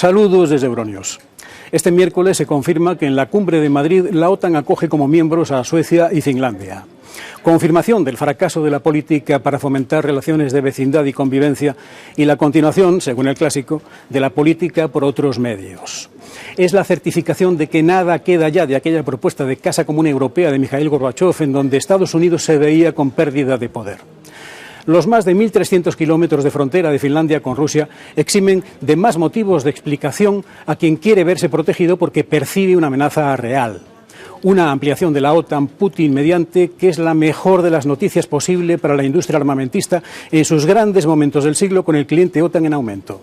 Saludos desde Euronews. Este miércoles se confirma que en la cumbre de Madrid la OTAN acoge como miembros a Suecia y Finlandia. Confirmación del fracaso de la política para fomentar relaciones de vecindad y convivencia y la continuación, según el clásico, de la política por otros medios. Es la certificación de que nada queda ya de aquella propuesta de Casa Común Europea de Mikhail Gorbachev, en donde Estados Unidos se veía con pérdida de poder. Los más de 1.300 kilómetros de frontera de Finlandia con Rusia eximen de más motivos de explicación a quien quiere verse protegido porque percibe una amenaza real. Una ampliación de la OTAN Putin mediante, que es la mejor de las noticias posible para la industria armamentista en sus grandes momentos del siglo, con el cliente OTAN en aumento.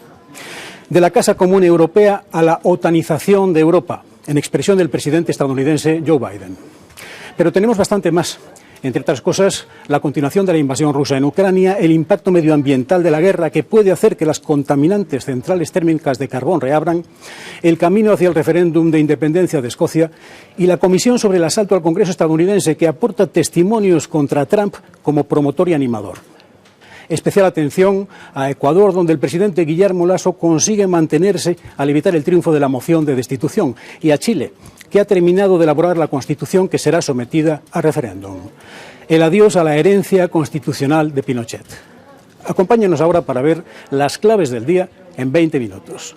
De la Casa Común Europea a la otanización de Europa, en expresión del presidente estadounidense Joe Biden. Pero tenemos bastante más. Entre otras cosas, la continuación de la invasión rusa en Ucrania, el impacto medioambiental de la guerra que puede hacer que las contaminantes centrales térmicas de carbón reabran, el camino hacia el referéndum de independencia de Escocia y la comisión sobre el asalto al Congreso estadounidense que aporta testimonios contra Trump como promotor y animador. Especial atención a Ecuador, donde el presidente Guillermo Lasso consigue mantenerse al evitar el triunfo de la moción de destitución, y a Chile, que ha terminado de elaborar la Constitución que será sometida a referéndum. El adiós a la herencia constitucional de Pinochet. Acompáñenos ahora para ver las claves del día en 20 minutos.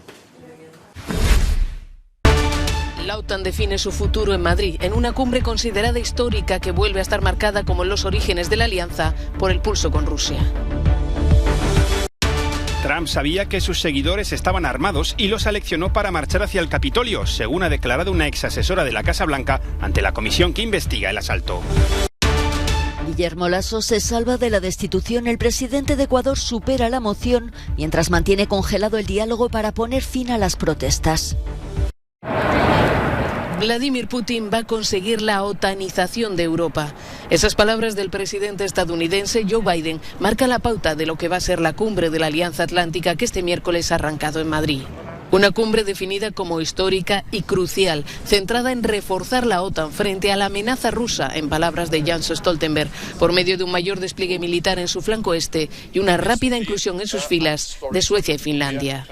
La OTAN define su futuro en Madrid, en una cumbre considerada histórica que vuelve a estar marcada como los orígenes de la alianza por el pulso con Rusia. Trump sabía que sus seguidores estaban armados y los aleccionó para marchar hacia el Capitolio, según ha declarado una exasesora de la Casa Blanca ante la comisión que investiga el asalto. Guillermo Lasso se salva de la destitución. El presidente de Ecuador supera la moción mientras mantiene congelado el diálogo para poner fin a las protestas. Vladimir Putin va a conseguir la otanización de Europa. Esas palabras del presidente estadounidense Joe Biden marcan la pauta de lo que va a ser la cumbre de la Alianza Atlántica que este miércoles ha arrancado en Madrid. Una cumbre definida como histórica y crucial, centrada en reforzar la OTAN frente a la amenaza rusa, en palabras de Jens Stoltenberg, por medio de un mayor despliegue militar en su flanco este y una rápida inclusión en sus filas de Suecia y Finlandia.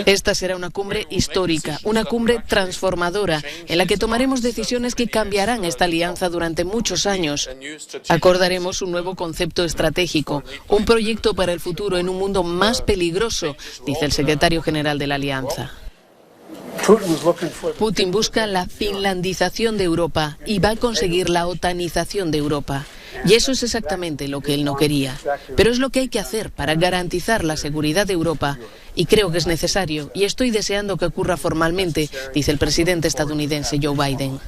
Esta será una cumbre histórica, una cumbre transformadora, en la que tomaremos decisiones que cambiarán esta alianza durante muchos años. Acordaremos un nuevo concepto estratégico, un proyecto para el futuro en un mundo más peligroso, dice el secretario general de la alianza. Putin busca la finlandización de Europa y va a conseguir la otanización de Europa. Y eso es exactamente lo que él no quería. Pero es lo que hay que hacer para garantizar la seguridad de Europa. Y creo que es necesario, y estoy deseando que ocurra formalmente, dice el presidente estadounidense Joe Biden.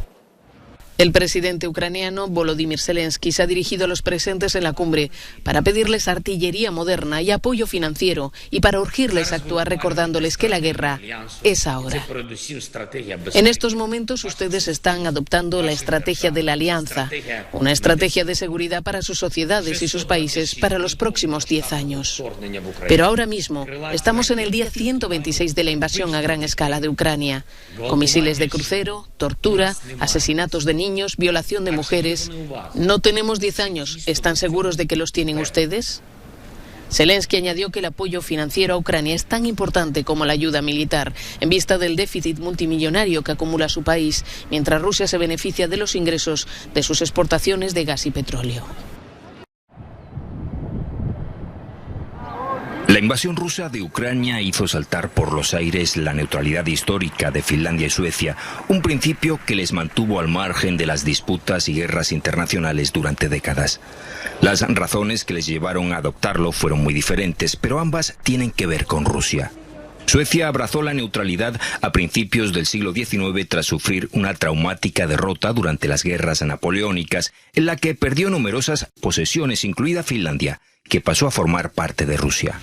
El presidente ucraniano Volodymyr Zelensky se ha dirigido a los presentes en la cumbre para pedirles artillería moderna y apoyo financiero y para urgirles a actuar recordándoles que la guerra es ahora. En estos momentos ustedes están adoptando la estrategia de la alianza, una estrategia de seguridad para sus sociedades y sus países para los próximos 10 años. Pero ahora mismo estamos en el día 126 de la invasión a gran escala de Ucrania, con misiles de crucero, tortura, asesinatos de niños, violación de mujeres. No tenemos 10 años. ¿Están seguros de que los tienen ustedes? Zelensky añadió que el apoyo financiero a Ucrania es tan importante como la ayuda militar, en vista del déficit multimillonario que acumula su país, mientras Rusia se beneficia de los ingresos de sus exportaciones de gas y petróleo. La invasión rusa de Ucrania hizo saltar por los aires la neutralidad histórica de Finlandia y Suecia, un principio que les mantuvo al margen de las disputas y guerras internacionales durante décadas. Las razones que les llevaron a adoptarlo fueron muy diferentes, pero ambas tienen que ver con Rusia. Suecia abrazó la neutralidad a principios del siglo XIX tras sufrir una traumática derrota durante las guerras napoleónicas, en la que perdió numerosas posesiones, incluida Finlandia, que pasó a formar parte de Rusia.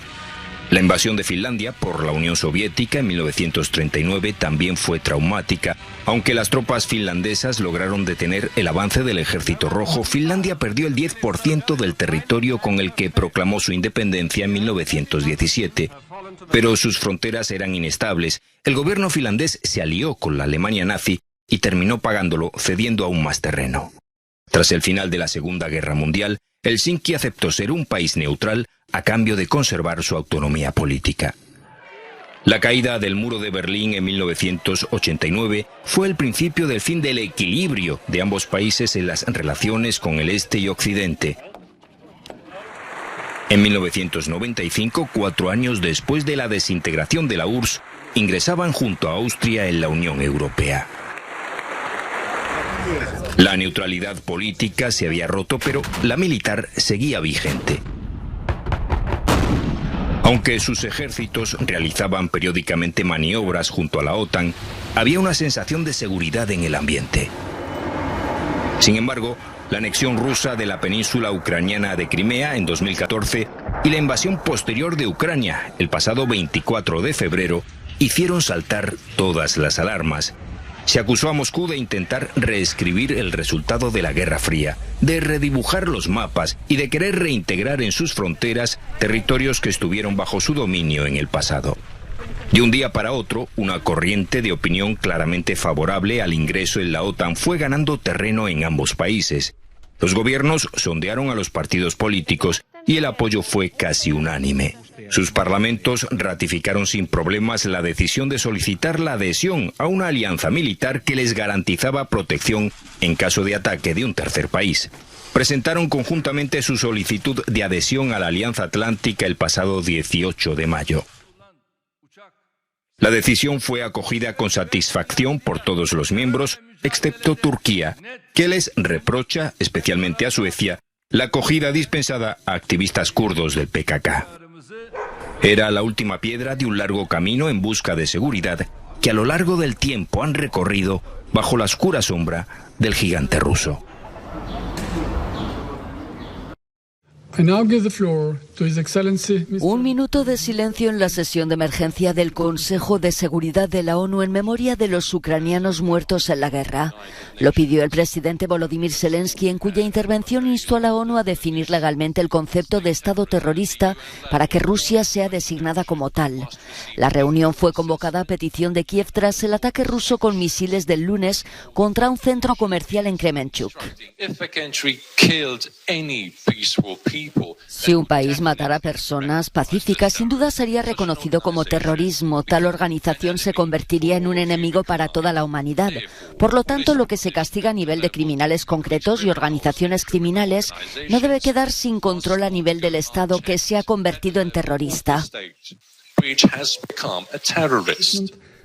La invasión de Finlandia por la Unión Soviética en 1939 también fue traumática. Aunque las tropas finlandesas lograron detener el avance del Ejército Rojo, Finlandia perdió el 10% del territorio con el que proclamó su independencia en 1917. Pero sus fronteras eran inestables. El gobierno finlandés se alió con la Alemania nazi y terminó pagándolo, cediendo aún más terreno. Tras el final de la Segunda Guerra Mundial, Helsinki aceptó ser un país neutral a cambio de conservar su autonomía política. La caída del muro de Berlín en 1989 fue el principio del fin del equilibrio de ambos países en las relaciones con el este y occidente. En 1995, 4 años después de la desintegración de la URSS, ingresaban junto a Austria en la Unión Europea. La neutralidad política se había roto, pero la militar seguía vigente. Aunque sus ejércitos realizaban periódicamente maniobras junto a la OTAN, había una sensación de seguridad en el ambiente. Sin embargo, la anexión rusa de la península ucraniana de Crimea en 2014 y la invasión posterior de Ucrania el pasado 24 de febrero hicieron saltar todas las alarmas. Se acusó a Moscú de intentar reescribir el resultado de la Guerra Fría, de redibujar los mapas y de querer reintegrar en sus fronteras territorios que estuvieron bajo su dominio en el pasado. De un día para otro, una corriente de opinión claramente favorable al ingreso en la OTAN fue ganando terreno en ambos países. Los gobiernos sondearon a los partidos políticos y el apoyo fue casi unánime. Sus parlamentos ratificaron sin problemas la decisión de solicitar la adhesión a una alianza militar que les garantizaba protección en caso de ataque de un tercer país. Presentaron conjuntamente su solicitud de adhesión a la Alianza Atlántica el pasado 18 de mayo. La decisión fue acogida con satisfacción por todos los miembros, excepto Turquía, que les reprocha, especialmente a Suecia, la acogida dispensada a activistas kurdos del PKK. Era la última piedra de un largo camino en busca de seguridad que a lo largo del tiempo han recorrido bajo la oscura sombra del gigante ruso. Un minuto de silencio en la sesión de emergencia del Consejo de Seguridad de la ONU en memoria de los ucranianos muertos en la guerra. Lo pidió el presidente Volodymyr Zelensky, en cuya intervención instó a la ONU a definir legalmente el concepto de Estado terrorista para que Rusia sea designada como tal. La reunión fue convocada a petición de Kiev tras el ataque ruso con misiles del lunes contra un centro comercial en Kremenchuk. Si un país matara a personas pacíficas, sin duda sería reconocido como terrorismo. Tal organización se convertiría en un enemigo para toda la humanidad. Por lo tanto, lo que se castiga a nivel de criminales concretos y organizaciones criminales no debe quedar sin control a nivel del Estado, que se ha convertido en terrorista.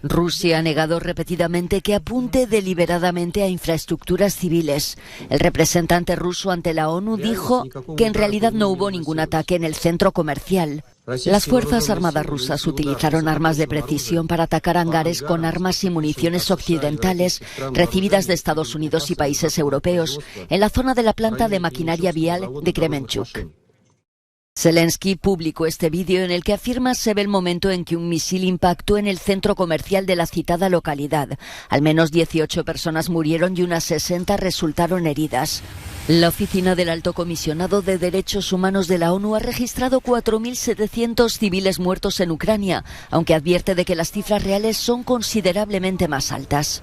Rusia ha negado repetidamente que apunte deliberadamente a infraestructuras civiles. El representante ruso ante la ONU dijo que en realidad no hubo ningún ataque en el centro comercial. Las Fuerzas Armadas rusas utilizaron armas de precisión para atacar hangares con armas y municiones occidentales recibidas de Estados Unidos y países europeos en la zona de la planta de maquinaria vial de Kremenchuk. Zelensky publicó este vídeo en el que afirma se ve el momento en que un misil impactó en el centro comercial de la citada localidad. Al menos 18 personas murieron y unas 60 resultaron heridas. La Oficina del Alto Comisionado de Derechos Humanos de la ONU ha registrado 4.700 civiles muertos en Ucrania, aunque advierte de que las cifras reales son considerablemente más altas.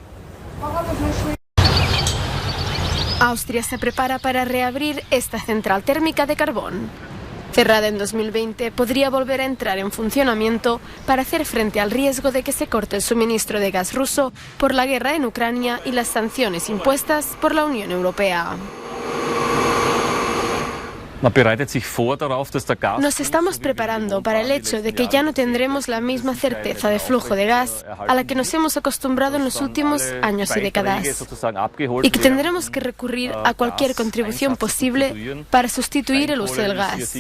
Austria se prepara para reabrir esta central térmica de carbón. Cerrada en 2020, podría volver a entrar en funcionamiento para hacer frente al riesgo de que se corte el suministro de gas ruso por la guerra en Ucrania y las sanciones impuestas por la Unión Europea. Nos estamos preparando para el hecho de que ya no tendremos la misma certeza de flujo de gas a la que nos hemos acostumbrado en los últimos años y décadas, y que tendremos que recurrir a cualquier contribución posible para sustituir el uso del gas.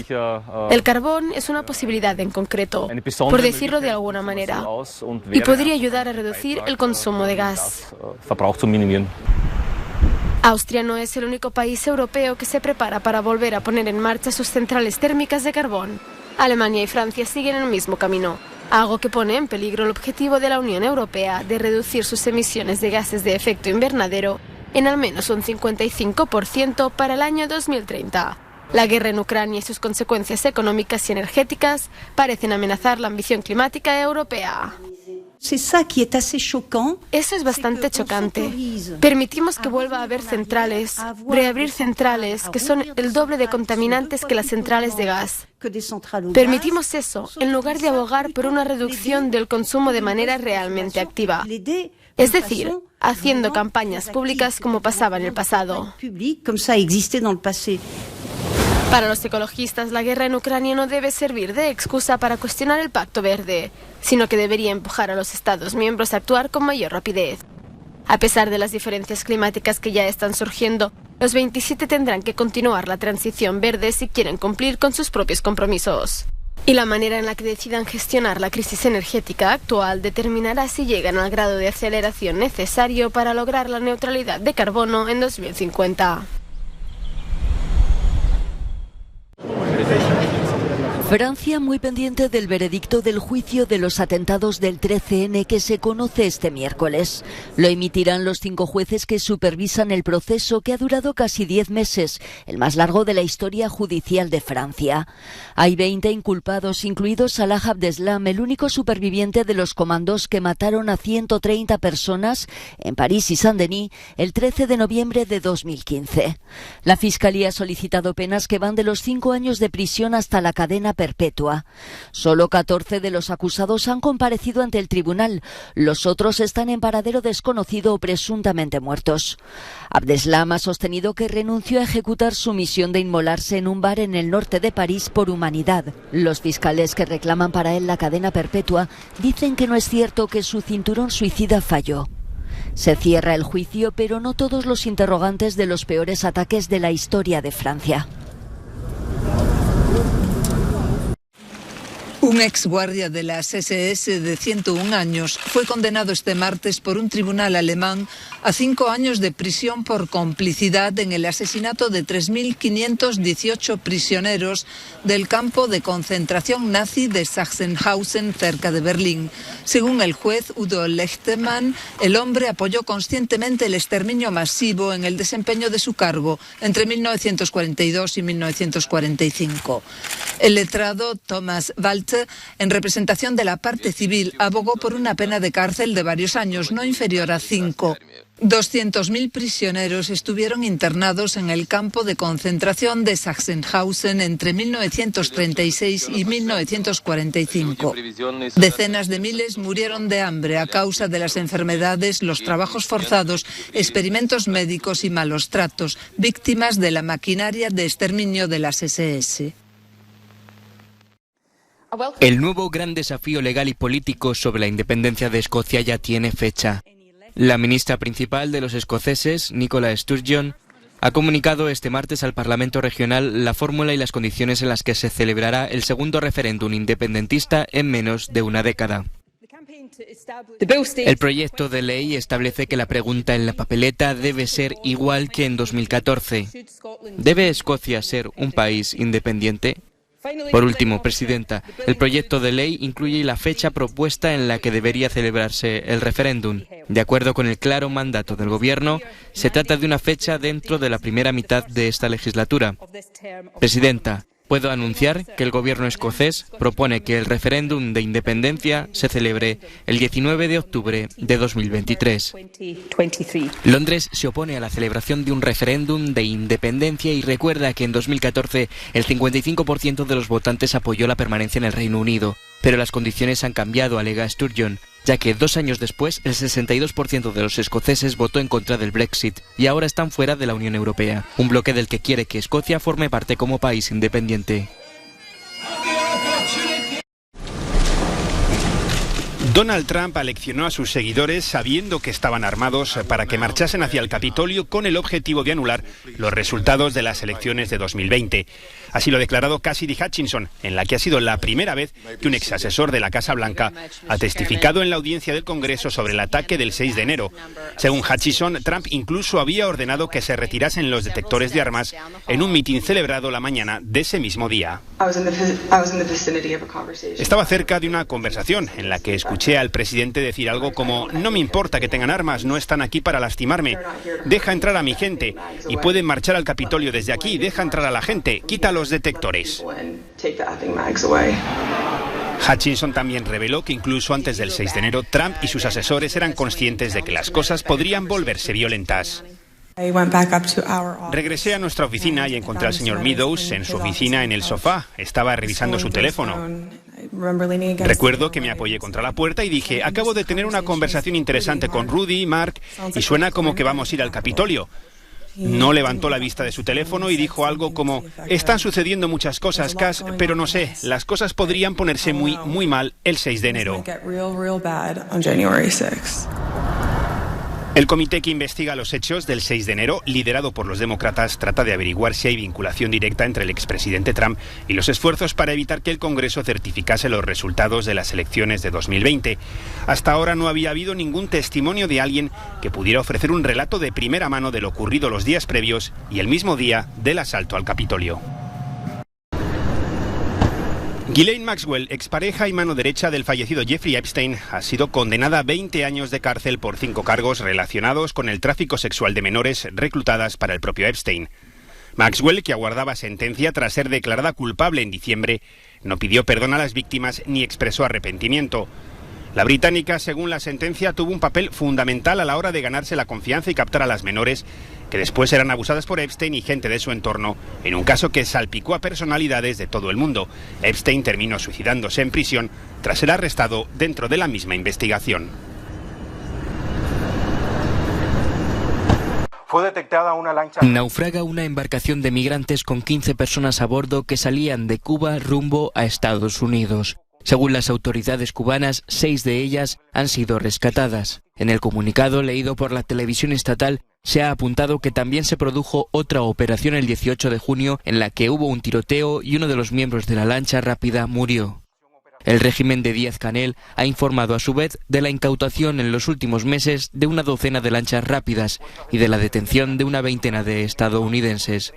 El carbón es una posibilidad en concreto, por decirlo de alguna manera, y podría ayudar a reducir el consumo de gas. Austria no es el único país europeo que se prepara para volver a poner en marcha sus centrales térmicas de carbón. Alemania y Francia siguen el mismo camino, algo que pone en peligro el objetivo de la Unión Europea de reducir sus emisiones de gases de efecto invernadero en al menos un 55% para el año 2030. La guerra en Ucrania y sus consecuencias económicas y energéticas parecen amenazar la ambición climática europea. Eso es bastante chocante. Permitimos que vuelva a haber centrales, reabrir centrales, que son el doble de contaminantes que las centrales de gas. Permitimos eso, en lugar de abogar por una reducción del consumo de manera realmente activa. Es decir, haciendo campañas públicas como pasaba en el pasado. Para los ecologistas, la guerra en Ucrania no debe servir de excusa para cuestionar el Pacto Verde, sino que debería empujar a los Estados miembros a actuar con mayor rapidez. A pesar de las diferencias climáticas que ya están surgiendo, los 27 tendrán que continuar la transición verde si quieren cumplir con sus propios compromisos. Y la manera en la que decidan gestionar la crisis energética actual determinará si llegan al grado de aceleración necesario para lograr la neutralidad de carbono en 2050. Francia muy pendiente del veredicto del juicio de los atentados del 13N que se conoce este miércoles. Lo emitirán los 5 jueces que supervisan el proceso, que ha durado casi 10 meses, el más largo de la historia judicial de Francia. Hay 20 inculpados, incluido Salah Abdeslam, el único superviviente de los comandos que mataron a 130 personas en París y Saint-Denis el 13 de noviembre de 2015. La Fiscalía ha solicitado penas que van de los 5 años de prisión hasta la cadena perpetua. Solo 14 de los acusados han comparecido ante el tribunal. Los otros están en paradero desconocido o presuntamente muertos. Abdeslam ha sostenido que renunció a ejecutar su misión de inmolarse en un bar en el norte de París por humanidad. Los fiscales que reclaman para él la cadena perpetua dicen que no es cierto, que su cinturón suicida falló. Se cierra el juicio, pero no todos los interrogantes de los peores ataques de la historia de Francia. Un exguardia de las SS de 101 años fue condenado este martes por un tribunal alemán a 5 años de prisión por complicidad en el asesinato de 3.518 prisioneros del campo de concentración nazi de Sachsenhausen, cerca de Berlín. Según el juez Udo Lechtermann, el hombre apoyó conscientemente el exterminio masivo en el desempeño de su cargo entre 1942 y 1945. El letrado Thomas Walter, en representación de la parte civil, abogó por una pena de cárcel de varios años, no inferior a 5. 200.000 prisioneros estuvieron internados en el campo de concentración de Sachsenhausen entre 1936 y 1945. Decenas de miles murieron de hambre a causa de las enfermedades, los trabajos forzados, experimentos médicos y malos tratos, víctimas de la maquinaria de exterminio de las SS. El nuevo gran desafío legal y político sobre la independencia de Escocia ya tiene fecha. La ministra principal de los escoceses, Nicola Sturgeon, ha comunicado este martes al Parlamento Regional la fórmula y las condiciones en las que se celebrará el segundo referéndum independentista en menos de una década. El proyecto de ley establece que la pregunta en la papeleta debe ser igual que en 2014. ¿Debe Escocia ser un país independiente? Por último, Presidenta, el proyecto de ley incluye la fecha propuesta en la que debería celebrarse el referéndum. De acuerdo con el claro mandato del Gobierno, se trata de una fecha dentro de la primera mitad de esta legislatura. Presidenta, puedo anunciar que el Gobierno escocés propone que el referéndum de independencia se celebre el 19 de octubre de 2023. Londres se opone a la celebración de un referéndum de independencia y recuerda que en 2014 el 55% de los votantes apoyó la permanencia en el Reino Unido. Pero las condiciones han cambiado, alega Sturgeon, ya que 2 años después el 62% de los escoceses votó en contra del Brexit y ahora están fuera de la Unión Europea, un bloque del que quiere que Escocia forme parte como país independiente. Donald Trump aleccionó a sus seguidores sabiendo que estaban armados para que marchasen hacia el Capitolio con el objetivo de anular los resultados de las elecciones de 2020. Así lo ha declarado Cassidy Hutchinson, en la que ha sido la primera vez que un exasesor de la Casa Blanca ha testificado en la audiencia del Congreso sobre el ataque del 6 de enero. Según Hutchinson, Trump incluso había ordenado que se retirasen los detectores de armas en un mitin celebrado la mañana de ese mismo día. Estaba cerca de una conversación en la que escuché al presidente decir algo como: no me importa que tengan armas, no están aquí para lastimarme, deja entrar a mi gente y pueden marchar al Capitolio desde aquí, deja entrar a la gente, quita los detectores. Hutchinson también reveló que incluso antes del 6 de enero, Trump y sus asesores eran conscientes de que las cosas podrían volverse violentas. Regresé a nuestra oficina y encontré al señor Meadows en su oficina en el sofá. Estaba revisando su teléfono. Recuerdo que me apoyé contra la puerta y dije, acabo de tener una conversación interesante con Rudy y Mark y suena como que vamos a ir al Capitolio. No levantó la vista de su teléfono y dijo algo como, están sucediendo muchas cosas, Cass, pero no sé, las cosas podrían ponerse muy mal el 6 de enero. El comité que investiga los hechos del 6 de enero, liderado por los demócratas, trata de averiguar si hay vinculación directa entre el expresidente Trump y los esfuerzos para evitar que el Congreso certificase los resultados de las elecciones de 2020. Hasta ahora no había habido ningún testimonio de alguien que pudiera ofrecer un relato de primera mano de lo ocurrido los días previos y el mismo día del asalto al Capitolio. Ghislaine Maxwell, expareja y mano derecha del fallecido Jeffrey Epstein, ha sido condenada a 20 años de cárcel por 5 cargos relacionados con el tráfico sexual de menores reclutadas para el propio Epstein. Maxwell, que aguardaba sentencia tras ser declarada culpable en diciembre, no pidió perdón a las víctimas ni expresó arrepentimiento. La británica, según la sentencia, tuvo un papel fundamental a la hora de ganarse la confianza y captar a las menores, que después eran abusadas por Epstein y gente de su entorno, en un caso que salpicó a personalidades de todo el mundo. Epstein terminó suicidándose en prisión tras ser arrestado dentro de la misma investigación. Fue detectada una lancha. Naufraga una embarcación de migrantes con 15 personas a bordo que salían de Cuba rumbo a Estados Unidos. Según las autoridades cubanas, 6 de ellas han sido rescatadas. En el comunicado leído por la televisión estatal se ha apuntado que también se produjo otra operación el 18 de junio en la que hubo un tiroteo y uno de los miembros de la lancha rápida murió. El régimen de Díaz-Canel ha informado a su vez de la incautación en los últimos meses de una docena de lanchas rápidas y de la detención de una veintena de estadounidenses.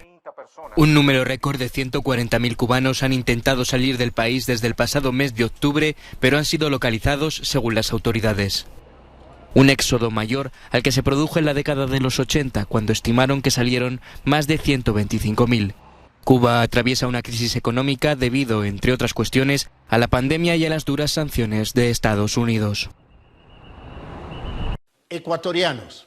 Un número récord de 140.000 cubanos han intentado salir del país desde el pasado mes de octubre, pero han sido localizados según las autoridades. Un éxodo mayor al que se produjo en la década de los 80, cuando estimaron que salieron más de 125.000. Cuba atraviesa una crisis económica debido, entre otras cuestiones, a la pandemia y a las duras sanciones de Estados Unidos. Ecuatorianos.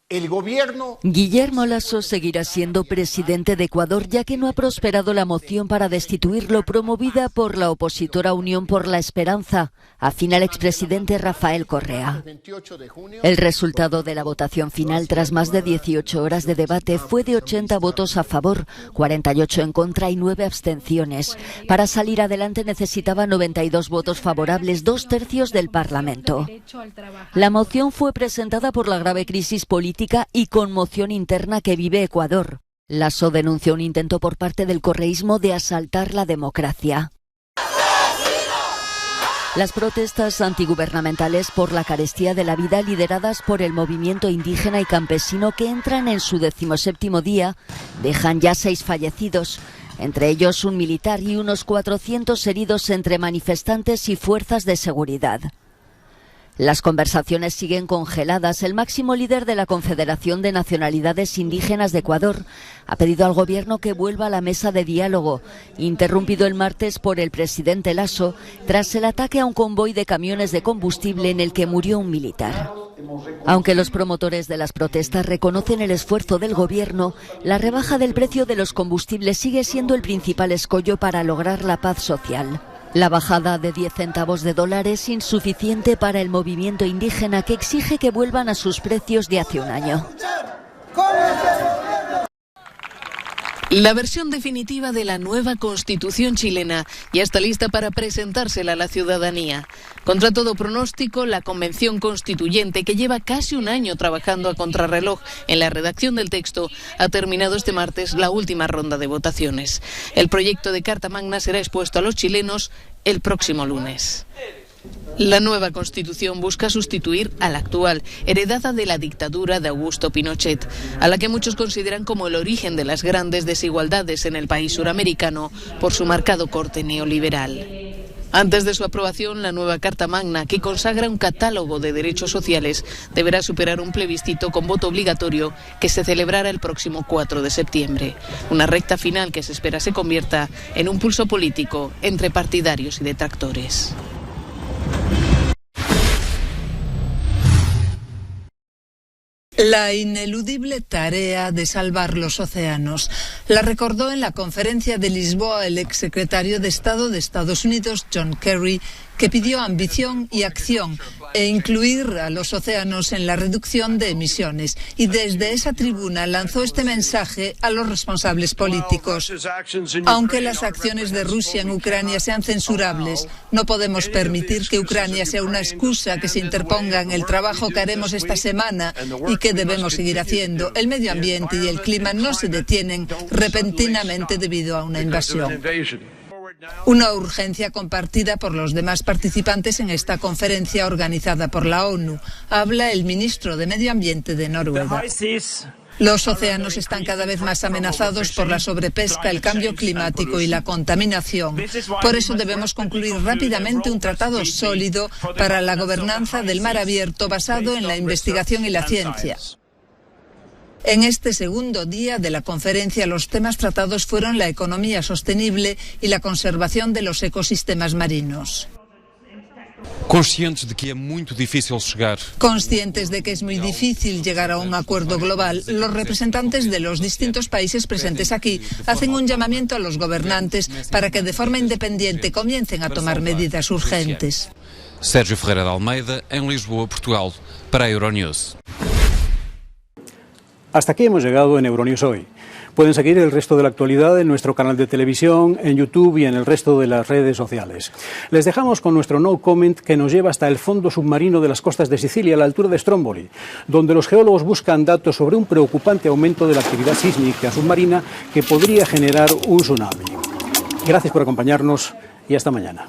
El gobierno... Guillermo Lasso seguirá siendo presidente de Ecuador, ya que no ha prosperado la moción para destituirlo promovida por la opositora Unión por la Esperanza, afín al expresidente Rafael Correa. El resultado de la votación final, tras más de 18 horas de debate, fue de 80 votos a favor, 48 en contra y 9 abstenciones. Para salir adelante necesitaba 92 votos favorables, 2/3 del Parlamento. La moción fue presentada por la grave crisis política y conmoción interna que vive Ecuador. Lasso denunció un intento por parte del correísmo de asaltar la democracia. Las protestas antigubernamentales por la carestía de la vida, lideradas por el movimiento indígena y campesino, que entran en su 17º día, dejan ya 6 fallecidos, entre ellos un militar, y unos 400 heridos entre manifestantes y fuerzas de seguridad. Las conversaciones siguen congeladas. El máximo líder de la Confederación de Nacionalidades Indígenas de Ecuador ha pedido al gobierno que vuelva a la mesa de diálogo, interrumpido el martes por el presidente Lasso tras el ataque a un convoy de camiones de combustible en el que murió un militar. Aunque los promotores de las protestas reconocen el esfuerzo del gobierno, la rebaja del precio de los combustibles sigue siendo el principal escollo para lograr la paz social. La bajada de 10 centavos de dólar es insuficiente para el movimiento indígena, que exige que vuelvan a sus precios de hace un año. La versión definitiva de la nueva Constitución chilena ya está lista para presentársela a la ciudadanía. Contra todo pronóstico, la Convención Constituyente, que lleva casi un año trabajando a contrarreloj en la redacción del texto, ha terminado este martes la última ronda de votaciones. El proyecto de Carta Magna será expuesto a los chilenos el próximo lunes. La nueva Constitución busca sustituir a la actual, heredada de la dictadura de Augusto Pinochet, a la que muchos consideran como el origen de las grandes desigualdades en el país suramericano por su marcado corte neoliberal. Antes de su aprobación, la nueva Carta Magna, que consagra un catálogo de derechos sociales, deberá superar un plebiscito con voto obligatorio que se celebrará el próximo 4 de septiembre. Una recta final que se espera se convierta en un pulso político entre partidarios y detractores. La ineludible tarea de salvar los océanos la recordó en la conferencia de Lisboa el exsecretario de Estado de Estados Unidos, John Kerry, que pidió ambición y acción e incluir a los océanos en la reducción de emisiones. Y desde esa tribuna lanzó este mensaje a los responsables políticos. Aunque las acciones de Rusia en Ucrania sean censurables, no podemos permitir que Ucrania sea una excusa que se interponga en el trabajo que haremos esta semana y que debemos seguir haciendo. El medio ambiente y el clima no se detienen repentinamente debido a una invasión. Una urgencia compartida por los demás participantes en esta conferencia organizada por la ONU. Habla el ministro de Medio Ambiente de Noruega. Los océanos están cada vez más amenazados por la sobrepesca, el cambio climático y la contaminación. Por eso debemos concluir rápidamente un tratado sólido para la gobernanza del mar abierto basado en la investigación y la ciencia. En este segundo día de la conferencia, los temas tratados fueron la economía sostenible y la conservación de los ecosistemas marinos. Conscientes de que es muy difícil llegar a un acuerdo global, los representantes de los distintos países presentes aquí hacen un llamamiento a los gobernantes para que de forma independiente comiencen a tomar medidas urgentes. Sérgio Ferreira de Almeida, en Lisboa, Portugal, para Euronews. Hasta aquí hemos llegado en Euronews Hoy. Pueden seguir el resto de la actualidad en nuestro canal de televisión, en YouTube y en el resto de las redes sociales. Les dejamos con nuestro No Comment que nos lleva hasta el fondo submarino de las costas de Sicilia, a la altura de Stromboli, donde los geólogos buscan datos sobre un preocupante aumento de la actividad sísmica submarina que podría generar un tsunami. Gracias por acompañarnos y hasta mañana.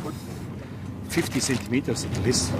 Put 50 centimeters at least.